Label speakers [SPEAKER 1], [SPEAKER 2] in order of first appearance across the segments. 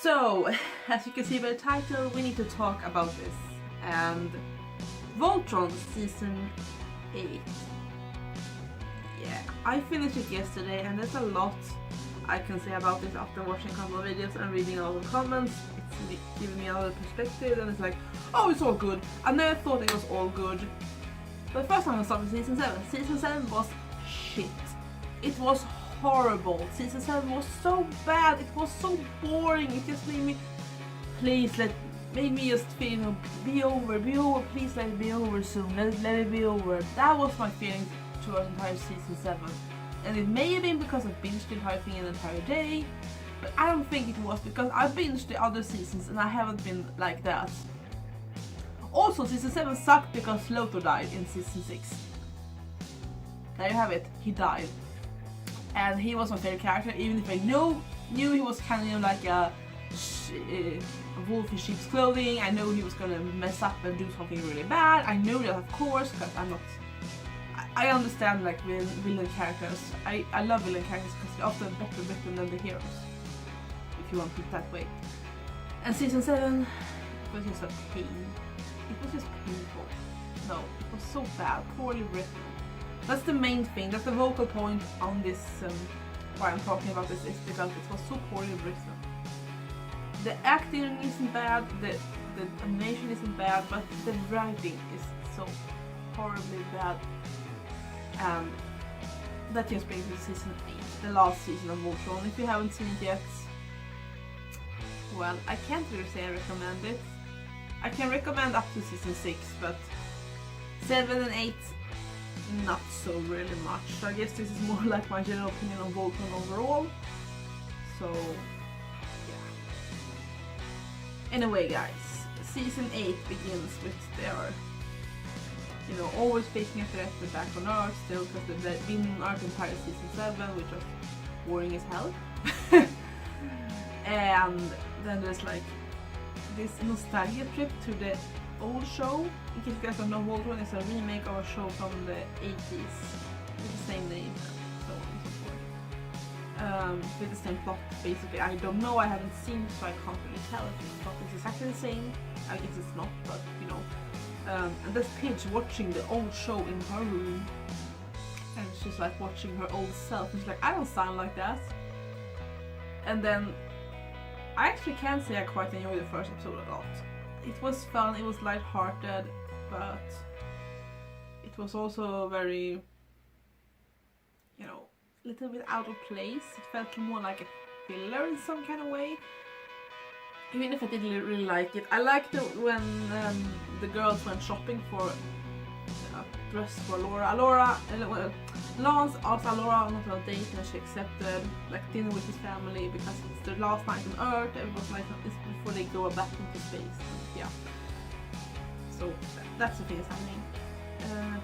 [SPEAKER 1] So, as you can see by the title, we need to talk about this. And Voltron Season 8. Yeah, I finished it yesterday and there's a lot I can say about this after watching a couple of videos and reading all the comments. It's giving me another perspective and it's like, oh, it's all good. I never thought it was all good. But the first time I started Season 7, Season 7 was shit. It was horrible. Season 7 was so bad. It was so boring. It just made me, made me just feel, you know, be over, please let it be over soon. Let it be over. That was my feeling towards entire Season 7. And it may have been because I binged the entire thing an entire day, but I don't think it was because I binged the other seasons and I haven't been like that. Also, Season 7 sucked because Lothar died in Season 6. There you have it, he died. And he was my favorite character, even if I knew he was kind of like a wolf in sheep's clothing. I know he was gonna mess up and do something really bad. I knew that, of course, because I understand like villain characters. I love villain characters because they're often better written than the heroes, if you want to put it that way. And Season 7 was just a pain. It was just painful. No, it was so bad, poorly written. That's the main thing, that's the vocal point on this, why I'm talking about this, is because it was so poorly written. The acting isn't bad, the animation isn't bad, but the writing is so horribly bad. And that just brings me to Season 8, the last season of Voltron. If you haven't seen it yet, well, I can't really say I recommend it. I can recommend up to Season 6, but 7 and 8, not so really much. So I guess this is more like my general opinion on Voltron overall. So, yeah. Anyway, guys, Season 8 begins with their, you know, always facing a threat with back on Earth still, because they've been on Earth entire Season 7, which was boring as hell. And then there's like this nostalgia trip to the old show. In case you guys don't know, Voltron is a remake of a show from the 80s with the same name and so on and so forth. With the same plot, basically. I don't know, I haven't seen it, so I can't really tell if the plot is exactly the same. I guess it's not, but you know. And there's Pidge watching the old show in her room, and she's like watching her old self, and she's like, I don't sound like that. And then I actually can't say I quite enjoyed the first episode a lot. It was fun, it was light-hearted, but it was also very, you know, a little bit out of place. It felt more like a filler in some kind of way. Even if I didn't really like it. I liked it when the girls went shopping for a dress for Allura. Lance asked Allura not on a date and she accepted like dinner with his family because it's their last night on Earth. It was like it's before they go back into space. Yeah. So that's the thing that's happening.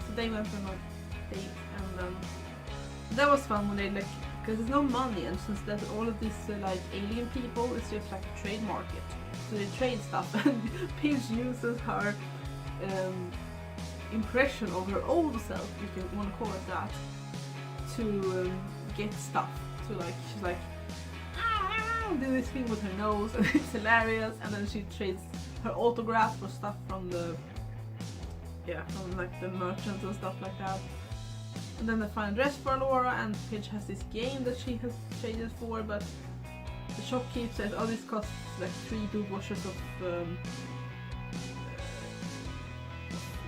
[SPEAKER 1] So they went on a date and that was fun when they like, because there's no money, and since there's all of these like alien people, it's just like a trade market. So they trade stuff, and Pidge uses her impression of her old self, if you want to call it that, to get stuff. So like she's like do this thing with her nose, and it's hilarious. And then she trades her autograph for stuff from the from like the merchants and stuff like that. And then they find a dress for Allura, and Pidge has this game that she has traded for, but the shopkeeper says, oh, this costs like 3 good washes of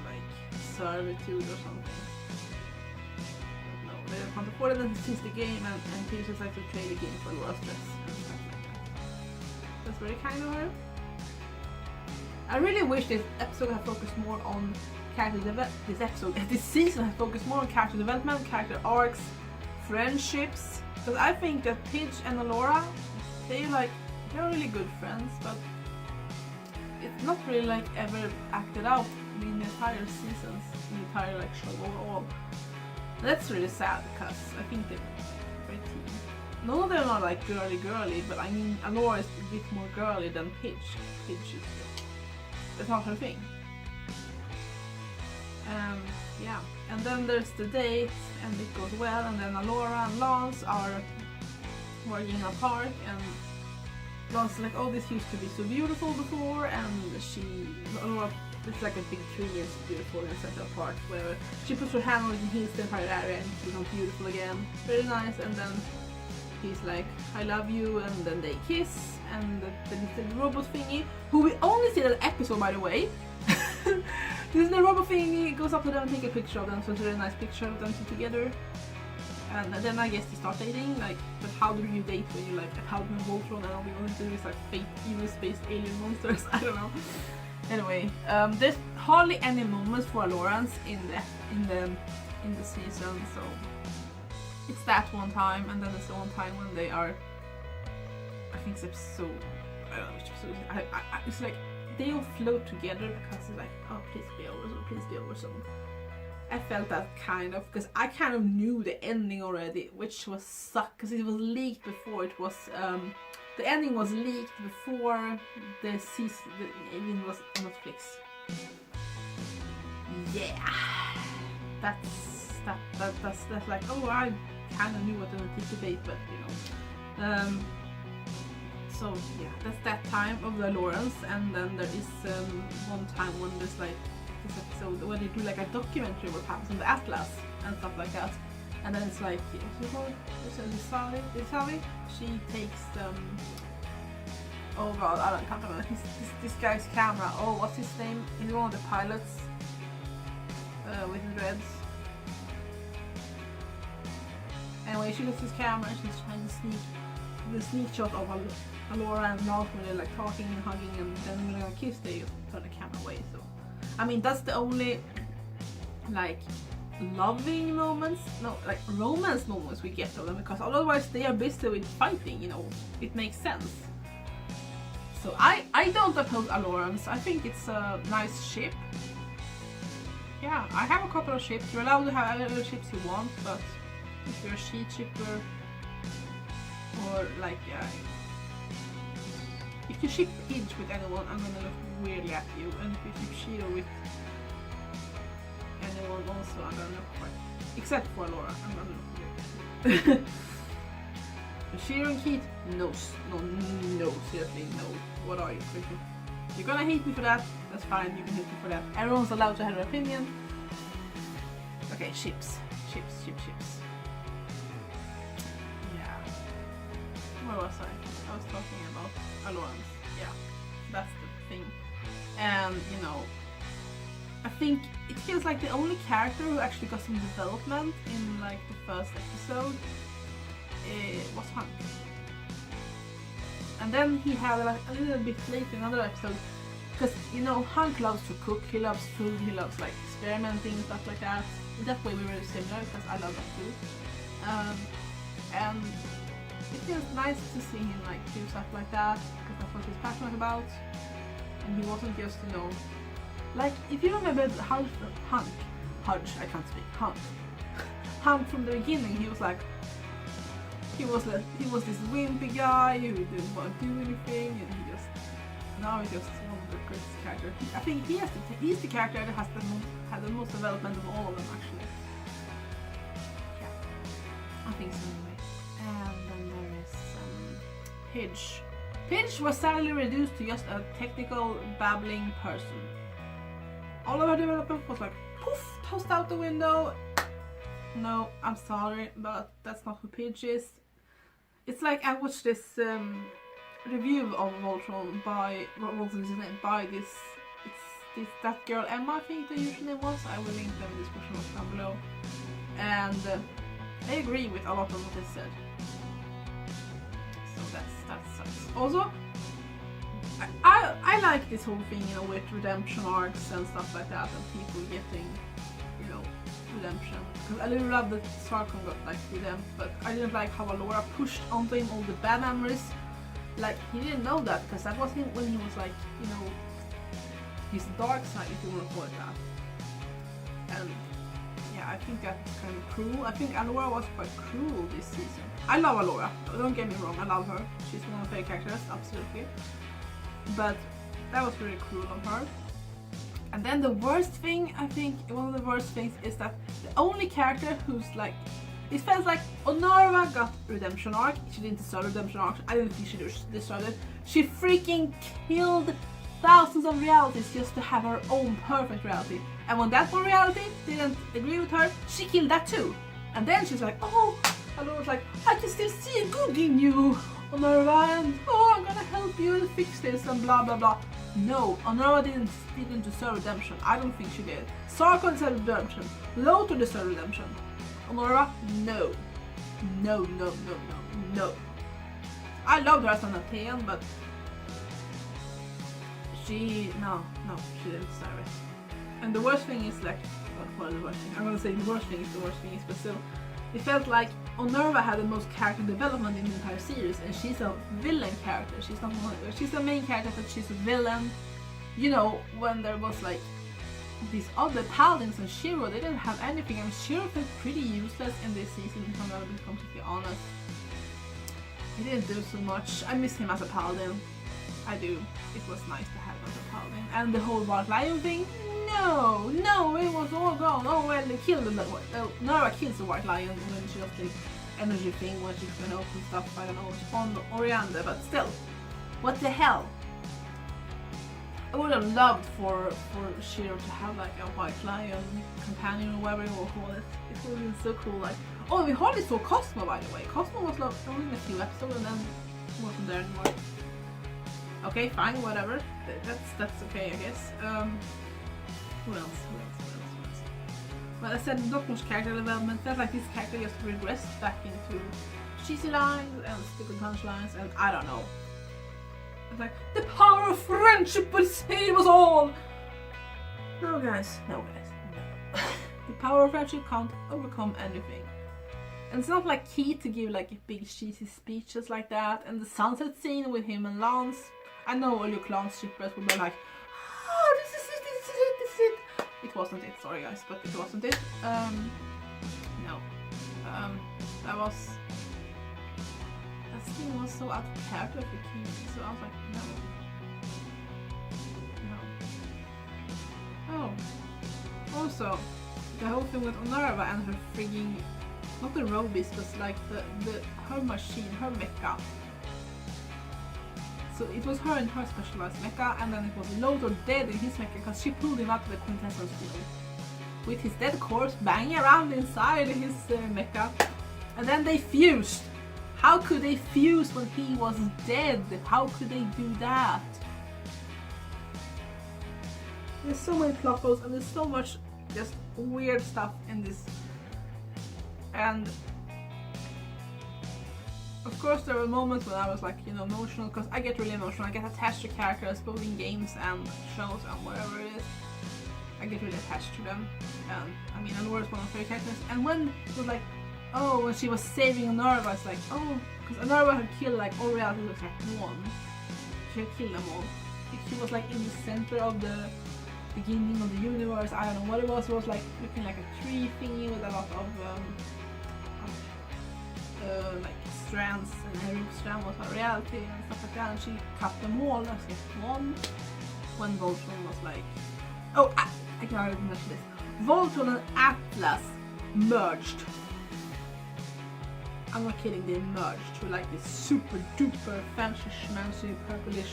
[SPEAKER 1] like servitude or something. No, they can't afford it, and he sees the game, and Pidge decides to trade the game for Allura's dress. That's very kind of her. I really wish this episode had focused more on this season has focused more on character development, character arcs, friendships. Because I think that Pidge and Allura, they're really good friends, but it's not really like ever acted out in the entire seasons, in the entire like show overall. And that's really sad because I think they're very team. No, they're not like girly, but I mean Allura is a bit more girly than Pidge. Pidge is that's not her thing. Yeah, and then there's the date, and it goes well, and then Allura and Lance are working in a park, and was like, oh, this used to be so beautiful before, and it's like a big tree and it's beautiful in such a part where she puts her hand on it and heals the entire area and it becomes beautiful again. Very nice. And then he's like, I love you, and then they kiss, and then the robot thingy, who we only see that episode, by the way. This the robot thingy goes up to them and take a picture of them, so it's a very nice picture of them two together. And then I guess they start dating, like, but how do you date when you're like a powder and Voltron and all you want to do is like fake evil space alien monsters? I don't know. Anyway, there's hardly any moments for Allurans in the season, so it's that one time, and then there's the one time when they are, I think it's episode, I don't know which episode, it's like they all float together because it's like, oh, please be over soon. I felt that kind of, because I kind of knew the ending already, which was suck, because it was leaked before it was, the ending was leaked before the season, the ending was on Netflix. Yeah, that's like, oh, I kind of knew what to anticipate, but you know. So yeah, that's that time of the Allurans, and then there is one time when there's like this episode where they do like a documentary what happens in the Atlas and stuff like that, and then it's like, what's it called? Lisavi? She takes oh god, I can't remember this guy's camera. Oh, what's his name? He's one of the pilots with the dreads. Anyway, she gets his camera and she's trying to sneak the sneak shot of Allura and Lars when they're like talking and hugging, and then when they're gonna kiss they turn the camera away. So I mean, that's the only like loving moments, no, like romance moments we get of them, because otherwise they are busy with fighting, you know, it makes sense. So I don't oppose Allurans. I think it's a nice ship. Yeah, I have a couple of ships. You're allowed to have other ships you want, but if you're a sheet shipper or like, if you ship Hinge with anyone, I'm gonna look weirdly at you, and if you ship Shiro with anyone also, I'm gonna look quite, except for Allura, I'm gonna look weird at you. Shiro and Keith, no, seriously, no. What are you, Christian? You're gonna hate me for that, that's fine, you can hate me for that. Everyone's allowed to have an opinion. Okay, ships. Yeah. Where was I? I was talking about Allurans. Yeah, that's the thing. And, you know, I think it feels like the only character who actually got some development in, like, the first episode was Hank. And then he had like a little bit late in another episode, because you know Hank loves to cook, he loves food, he loves like experimenting and stuff like that. In that way we were similar, because I love that too. And it feels nice to see him like do stuff like that, because that's what he's passionate about. And he wasn't just, you know, like if you remember Hank from the beginning, he was like, he was this wimpy guy who didn't want to do anything, and now he's just one of the greatest characters. I think he's the character that has had the most development of all of them, actually. Yeah, I think so anyway. And then there is Pidge. Pidge was sadly reduced to just a technical babbling person. All of her development was like poof, tossed out the window. No, I'm sorry, but that's not who Pidge is. It's like I watched this review of Voltron by that girl Emma, I think the username was. I will link them in the description box down below. And I agree with a lot of what they said. So that sucks. Also, I like this whole thing, you know, with redemption arcs and stuff like that, and people getting, you know, redemption. Because I really love that Sarkon got like redeemed, but I didn't like how Allura pushed onto him all the bad memories. Like, he didn't know that, because that was him when he was like, you know, his dark side, if you want to call it that. And yeah, I think that's kind of cruel. I think Allura was quite cruel this season. I love Allura, don't get me wrong, I love her. She's one of my favorite characters, absolutely. But that was really cruel of her. And then the worst thing, I think, one of the worst things is that the only character who's like It felt like Allura got redemption arc. She didn't deserve redemption arc. I didn't think she deserved it. She freaking killed thousands of realities just to have her own perfect reality. And when that one reality didn't agree with her, she killed that too. And then she's like, oh, Allura was like, I can still see a good in you, Allura, and oh, I'm gonna help you and fix this and blah blah blah. No, Allura didn't deserve redemption. I don't think she did. Sarkon deserved redemption. Lothar deserved redemption. Allura, no. No. I loved her as an Athean, but she didn't deserve it. And the worst thing is like, well, the worst thing. I'm gonna say the worst thing is, but still, it felt like Allura had the most character development in the entire series, and she's a villain character. She's the main character, but she's a villain. You know, when there was like these other paladins and Shiro, they didn't have anything, and Shiro felt pretty useless in this season, if I'm gonna be completely honest. He didn't do so much. I miss him as a paladin. I do. It was nice to have him as a paladin. And the whole White Lion thing, no, it was all gone. Oh well, they killed the Nara kills the White Lion when she does the energy thing, when she's gonna open stuff, I don't know, on Oriander, but still, what the hell? I would have loved for Shiro to have like a White Lion companion or whatever you will call it. It would have been so cool. Like, oh, we hardly saw Cosmo, by the way. Cosmo was like only in a few episodes and then wasn't there anymore. Okay, fine, whatever. That's okay, I guess. Who else? Well, I said not much character development. Felt like this character just regressed back into cheesy lines and stupid punchlines, and I don't know. It's like, the power of friendship will save us all! No guys. The power of friendship can't overcome anything. And it's not like key to give like big cheesy speeches like that. And the sunset scene with him and Lance, I know all your clan shippers will be like, oh, this is it. It wasn't it, sorry guys, but it wasn't it. No. That scene was so out of character for Key, so I was like, no. Oh. Also, the whole thing with Allura and her frigging, not the robies, but like her machine, her mecha. So it was her and her specialized mecha, and then it was Lothar dead in his mecha because she pulled him out of the quintessence field with his dead corpse banging around inside his mecha, and then they fused. How could they fuse when he was dead? How could they do that? There's so many plot holes and there's so much just weird stuff in this. And of course there were moments when I was like, emotional, because I get really emotional. I get attached to characters both in games and shows and whatever it is. I get really attached to them. And I mean, Allura is one of my favorite characters. And when it was like, oh, when she was saving Allura, it's like, oh, because Allura had killed like all reality was like one. She had killed them all. She was like in the center of the beginning of the universe. I don't know what it was. It was like looking like a tree thingy with a lot of like strands, and every strand was a reality and stuff like that. And she cut them all except one. When Voltron was like, oh, I can already mention this. Voltron and Atlas merged. I'm not kidding, they merged to like this super duper fancy schmancy purplish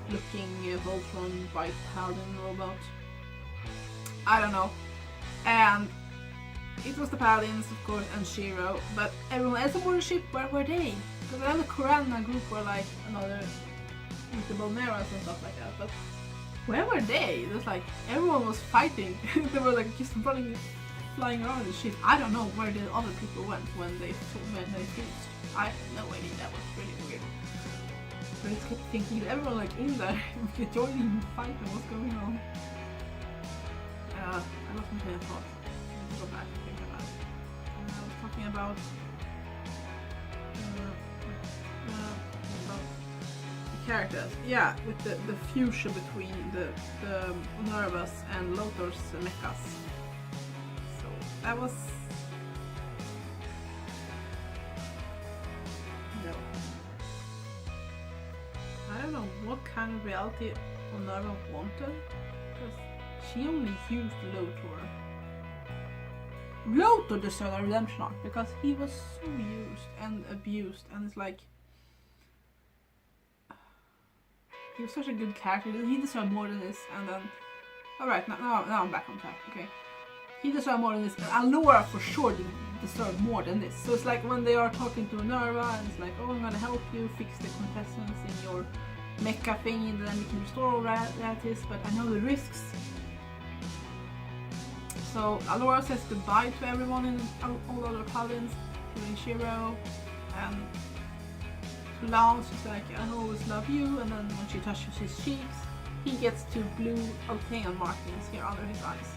[SPEAKER 1] looking Voltron white paladin robot. I don't know. And it was the paladins, of course, and Shiro, but everyone else aboard the ship, where were they? Because then the Korana group were like another with the Bolmeras and stuff like that, but where were they? It was like everyone was fighting. They were like just running, flying around the ship. I don't know where the other people went when they fused. I have no idea. That was really weird. But I just kept thinking, everyone like in there, joining the fight and what's going on. I lost my train of thought. Let's go back and think about it. I was talking about the characters. Yeah, with the fusion between the Nervous and Lothor's mechas. So that was I don't know what kind of reality Allura wanted, because she only used Lothor. Lothar deserved a redemption arc because he was so used and abused, and it's like he was such a good character. He deserved more than this, and then alright, now I'm back on track. Okay, he deserved more than this, and Allura for sure deserved more than this. So it's like when they are talking to Nerva, and it's like, oh, I'm gonna help you fix the contestants in your mecha thing, and then we can restore all relatives, but I know the risks. So Allura says goodbye to everyone in all other paladins, including Shiro, and to Lance she's like, I always love you, and then when she touches his cheeks, he gets two blue Altean markings here under his eyes.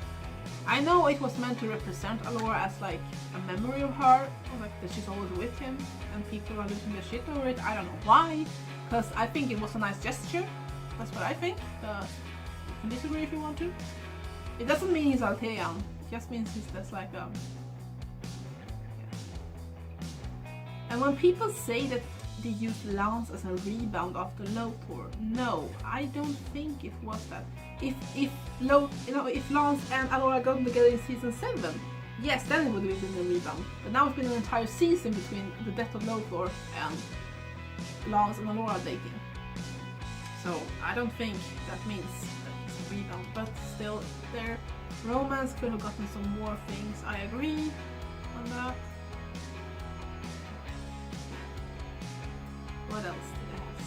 [SPEAKER 1] I know it was meant to represent Allura as like a memory of her, or like that she's always with him, and people are losing their shit over it. I don't know why, because I think it was a nice gesture. That's what I think. You can disagree if you want to. It doesn't mean he's Altean, it just means he's just like yeah. And when people say that they used Lance as a rebound after Lothar, no, I don't think it was that. If Lance and Allura got together in season 7, yes, then it would have been a rebound. But now it's been an entire season between the death of Lothar and Lance and Allura dating. So I don't think that means rebound, but still their romance could have gotten some more things. I agree on that. What else did I ask?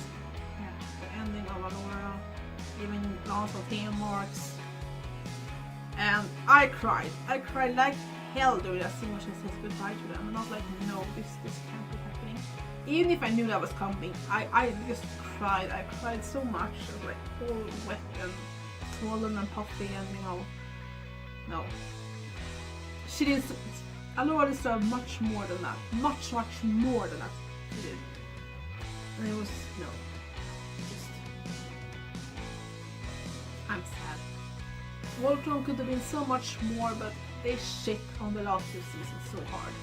[SPEAKER 1] Yeah, the ending of Allura, giving Lance of 10 marks, and I cried like hell during that scene when she says goodbye to them. I'm not like, no, this can't be happening. Even if I knew that was coming, I just cried. I cried so much. I was like all wet and swollen and puffy, and no. She did. Allura deserved much more than that. Much more than that. She did. And it was just I'm sad. Voltron could have been so much more, but they shit on the last 2 seasons so hard.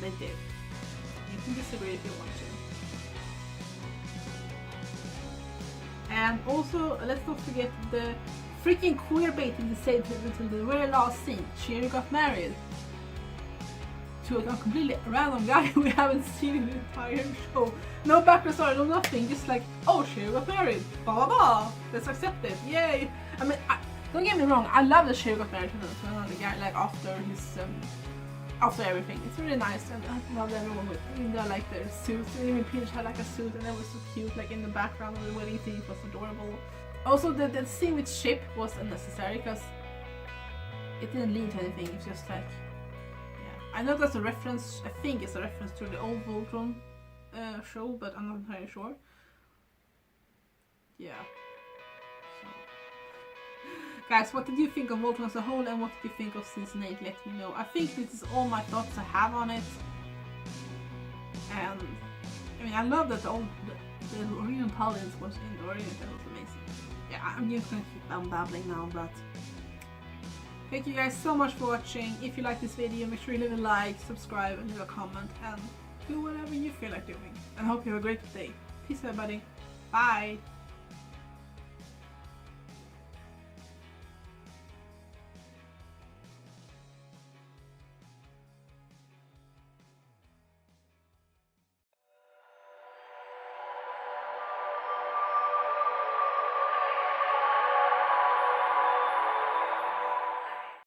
[SPEAKER 1] They did. You can disagree if you want to. And also, let's not forget the freaking queer baiting they saved until the very last scene. Shiro got married to a completely random guy we haven't seen in the entire show. No background story, no nothing, just like, oh, Shiro got married, blah blah blah, let's accept it, yay. I mean, don't get me wrong, I love that Shiro got married to another guy, like after his, after everything. It's really nice, and I love everyone with, they like their suits, and even Peach had like a suit, and that was so cute, like in the background of the wedding scene, it was adorable. Also, the scene with Chip was unnecessary, because it didn't lead to anything, it's just like, I know that's a reference, I think it's a reference to the old Voltron show, but I'm not entirely sure. Yeah. So. Guys, what did you think of Voltron as a whole, and what did you think of season 8? Let me know. I think this is all my thoughts I have on it. And I mean, I love that the original Paladins was in the original, that was amazing. Yeah, I'm just gonna keep babbling now, but thank you guys so much for watching. If you like this video, make sure you leave a like, subscribe, and leave a comment, and do whatever you feel like doing. And I hope you have a great day. Peace everybody. Bye!